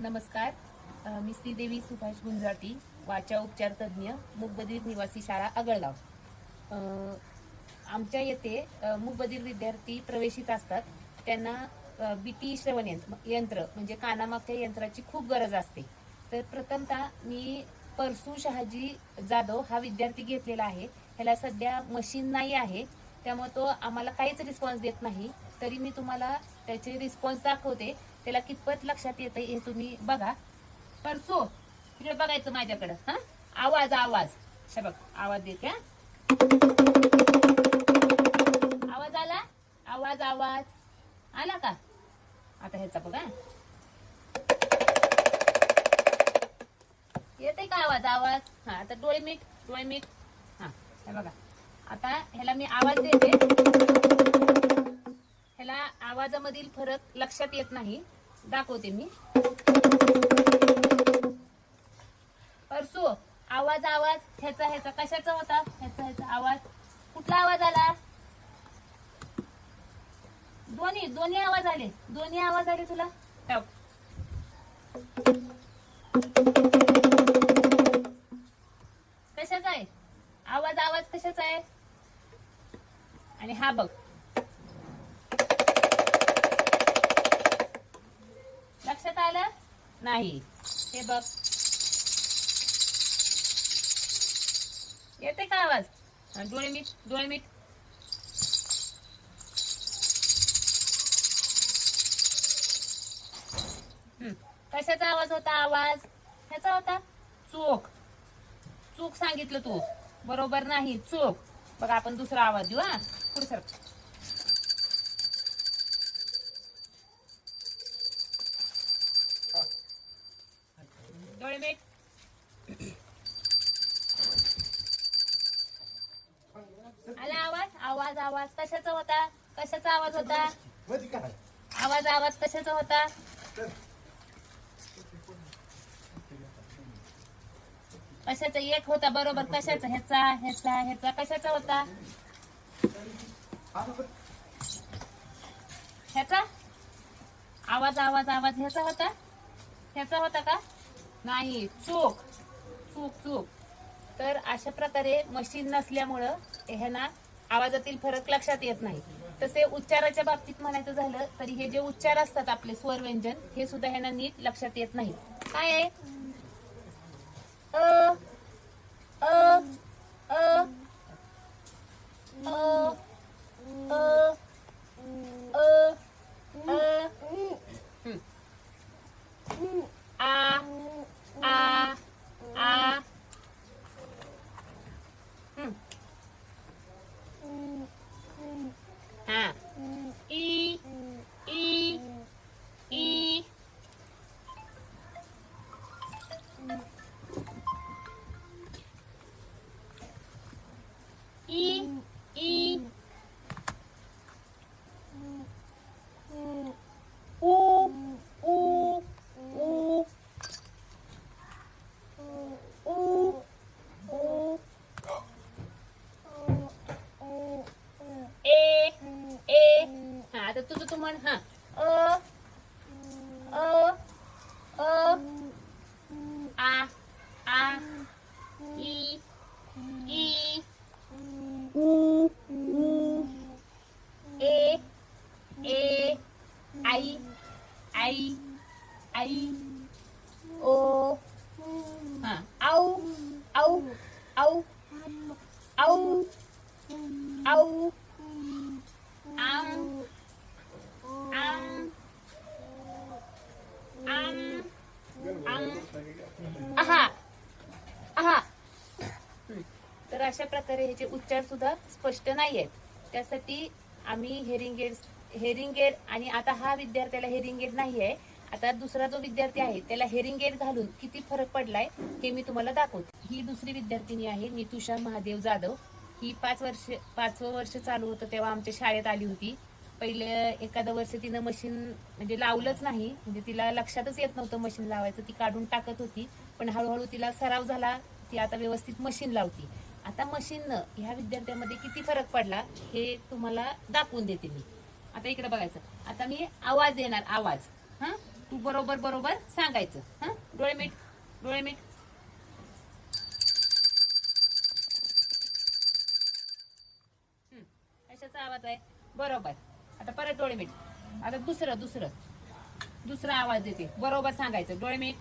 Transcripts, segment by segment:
नमस्कार. मी श्रीदेवी सुभाष गुंजाटी, वाचा उपचार तज्ज्ञ, मूकबधीर निवासी शाळा आगळगाव. आमच्या येथे मूकबधीर विद्यार्थी प्रवेशित असतात. त्यांना बीटी श्रवण यंत्र म्हणजे कानामागच्या यंत्राची खूप गरज असते. तर प्रथमतः मी परसू शहाजी जाधव हा विद्यार्थी घेतलेला आहे. ह्याला सध्या मशीन नाही आहे, त्यामुळे तो आम्हाला काहीच रिस्पॉन्स देत नाही. तरी मी तुम्हाला त्याचे रिस्पॉन्स दाखवते. त्याला कितपत लक्षात येते हे तुम्ही बघा. परसू तिकडे बघायचं माझ्याकडं. हा, आवाज आवाज हे बघ, आवाज देते. आवाज आला, आवाज आवाज आला का? आता ह्याचा बघा, येते का आवाज आवाज? हा, आता डोळे मीट, डोळे मीट. हा, हे बघा. आता ह्याला मी आवाज देते. ह्याला आवाजामधील फरक लक्षात येत नाही, दाखवते मी. परसू आवाज आवाज ह्याचा ह्याचा कशाचा होता? ह्याचा आवाज कुठला आवाज आला? दोन्ही दोन्ही आवाज आले, दोन्ही आवाज आले तुला. कशाचा आहे आवाज? आवाज कशाचा आहे? आणि हा बघ, लक्षात आलं नाही? हे बघ, येते का आवाज? डोळे मीट, डोळे मीट. कशाचा आवाज होता? आवाज ह्याचा होता. चूक, चूक सांगितलं तू, बरोबर नाही, चूक. बघा, आपण दुसरा आवाज देऊ. हा, पुढे सर. डोळे मीट. आला आवाज? आवाज आवाज कशाचा होता? कशाचा आवाज होता? आवाज आवाज कशाचा होता? कशाचा? एक होता बरोबर. कशाचा? ह्याचा ह्याचा ह्याचा कशाचा होता? ह्याचा आवाज आवाज आवाज ह्याचा होता. ह्याचा होता का? नाही, चूक चूक चूक. तर अशा प्रकारे मशीन नसल्यामुळं ह्यांना आवाजातील फरक लक्षात येत नाही. तसे उच्चाराच्या बाबतीत म्हणायचं झालं तरी हे जे उच्चार असतात आपले स्वर व्यंजन, हे सुद्धा ह्यांना नीट लक्षात येत नाही. काय आहे? अ अ अ अ अ आ आ आ. हा, ई ई ई. ई ई. ऊ ऊ ऊ. ऊ ऊ. ए ए. हा, आता तुझं तू म्हण. हा, अ अ अ. आ आ. ई ई. ऊ ऊ. ए ए. आई आई आई. ओ. हा, आऊ आऊ आऊ आऊ आऊ. आम आम आम आम. आहा आहा. तर अशा प्रकारे ह्याचे उच्चार सुद्धा स्पष्ट नाही आहेत. त्यासाठी आम्ही हेरिंग एड आणि आता हा विद्यार्थ्याला हेरिंग एड नाही आहे. आता दुसरा जो विद्यार्थी आहे त्याला हेरिंग एड घालून किती फरक पडलाय हे मी तुम्हाला दाखवते. ही दुसरी विद्यार्थिनी आहे नितुषा महादेव जाधव. ही 5वं वर्ष चालू होतं तेव्हा आमच्या शाळेत आली होती. पहिले एखादं वर्ष तिनं मशीन म्हणजे लावलंच नाही, म्हणजे तिला लक्षातच येत नव्हतं मशीन लावायचं. ती काढून टाकत होती, पण हळूहळू तिला सराव झाला. ती आता व्यवस्थित मशीन लावती. आता मशीननं ह्या विद्यार्थ्यामध्ये किती फरक पडला हे तुम्हाला दाखवून देते मी. आता इकडे बघायचं. आता मी आवाज देणार, आवाज. हा, तू बरोबर बरोबर सांगायचं. हा, डोळे मीट, डोळे मीट. कशाचा आवाज आहे? बरोबर. आता परत डोळे मीट. आता दुसरा आवाज देते, बरोबर सांगायचं. डोळे मीट.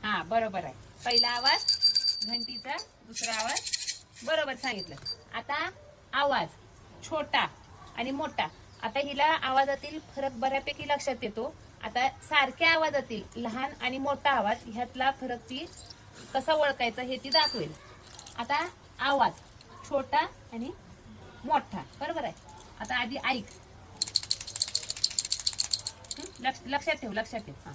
हा, बरोबर आहे. पहिला आवाज घंटीचा, दुसरा आवाज बरोबर सांगितलं. आता आवाज छोटा आणि मोठा. आता हिला आवाजातील फरक बऱ्यापैकी लक्षात येतो. आता सारख्या आवाजातील लहान आणि मोठा आवाज ह्यातला फरक ती कसा ओळखायचा हे ती दाखवेल. आता आवाज छोटा आणि मोठा, बरोबर आहे. आता आधी ऐक. लक्षात ठेव. हा,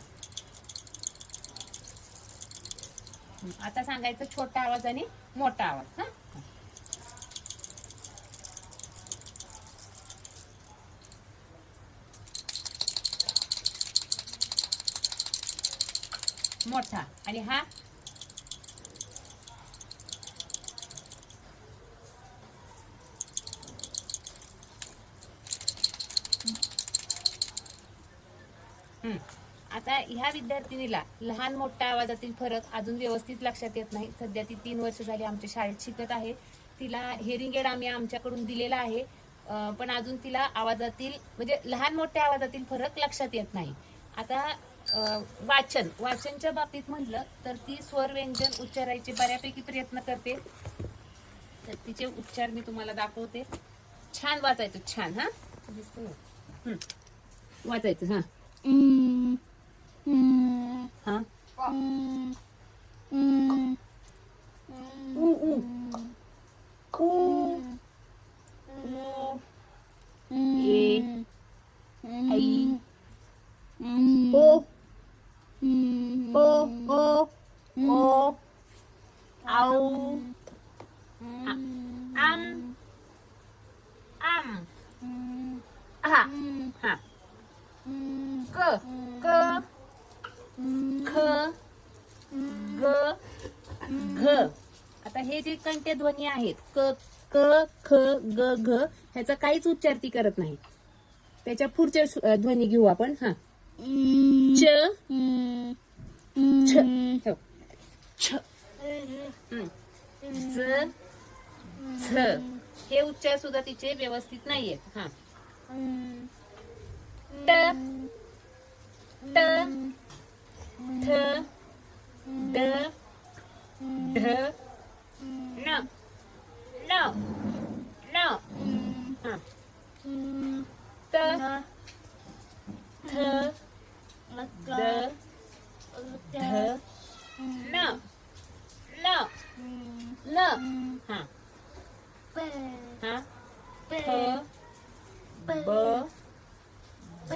आता सांगायचं छोटा आवाज आणि मोठा आवाज. हा, मोठा. आणि हा आता ह्या विद्यार्थिनीला लहान मोठ्या आवाजातील फरक अजून व्यवस्थित लक्षात येत नाही. सध्या ती 3 वर्ष झाली आमच्या शाळेत शिकत आहे. तिला हेअरिंग एड आम्ही आमच्याकडून दिलेला आहे, पण अजून तिला आवाजातील म्हणजे लहान मोठ्या आवाजातील फरक लक्षात येत नाही. आता वाचनच्या बाबतीत म्हटलं तर ती स्वर व्यंजन उच्चारायचे बऱ्यापैकी प्रयत्न करते. तर तिचे उच्चार मी तुम्हाला दाखवते. छान वाचायचं, छान. हा, वाचायचं. हा, हा, उ उ ए आई ओ ओ आऊ आम हा हा क क ख ग घ. आता हे जे कंठ्य ध्वनी आहेत क क ख ग घ ह्याचा काहीच उच्चार ती करत नाही. त्याच्या पुढच्या ध्वनी घेऊ आपण. हा, च छ छ ज झ. हे उच्चार सुद्धा तिचे व्यवस्थित नाहीयेत. हा, ट ट ठ ड ढ न न न. हा, त थ द ध न न न. हा, हा, फ ब भ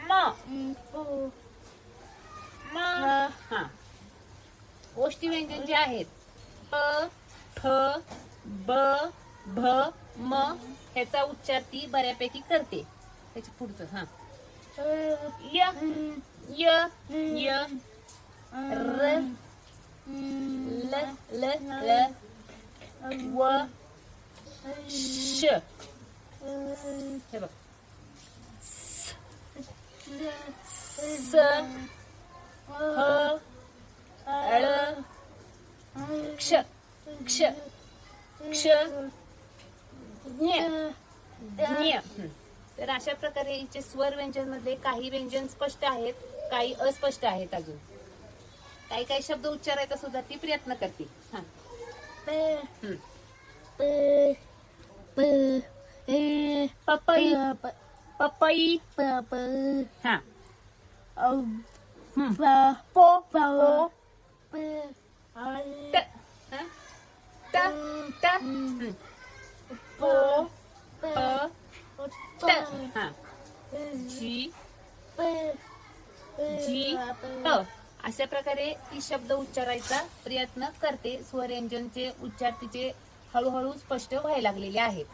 म म. हा, ओष्ठी व्यंजन जे आहेत प फ ब भ म ह्याचा उच्चार ती बऱ्यापैकी करते. त्याच्या पुढचं. हा, य य य र ल ल ल व श. हे बघ, स ह ळ क्ष क्ष क्ष ज्ञ ज्ञ. तर अशा प्रकारे हिचे स्वर व्यंजन मध्ये काही व्यंजन स्पष्ट आहेत, काही अस्पष्ट आहेत. अजून काही काही शब्द उच्चारायचा सुद्धा ती प्रयत्न करते. हा, पपई पपई. हा, पो पो त त त पो प त. हा, जी जी प. अशा प्रकारे ती शब्द उच्चारायचा प्रयत्न करते. स्वरव्यंजनचे उच्चार तिचे हळूहळू स्पष्ट व्हायला लागलेले आहेत.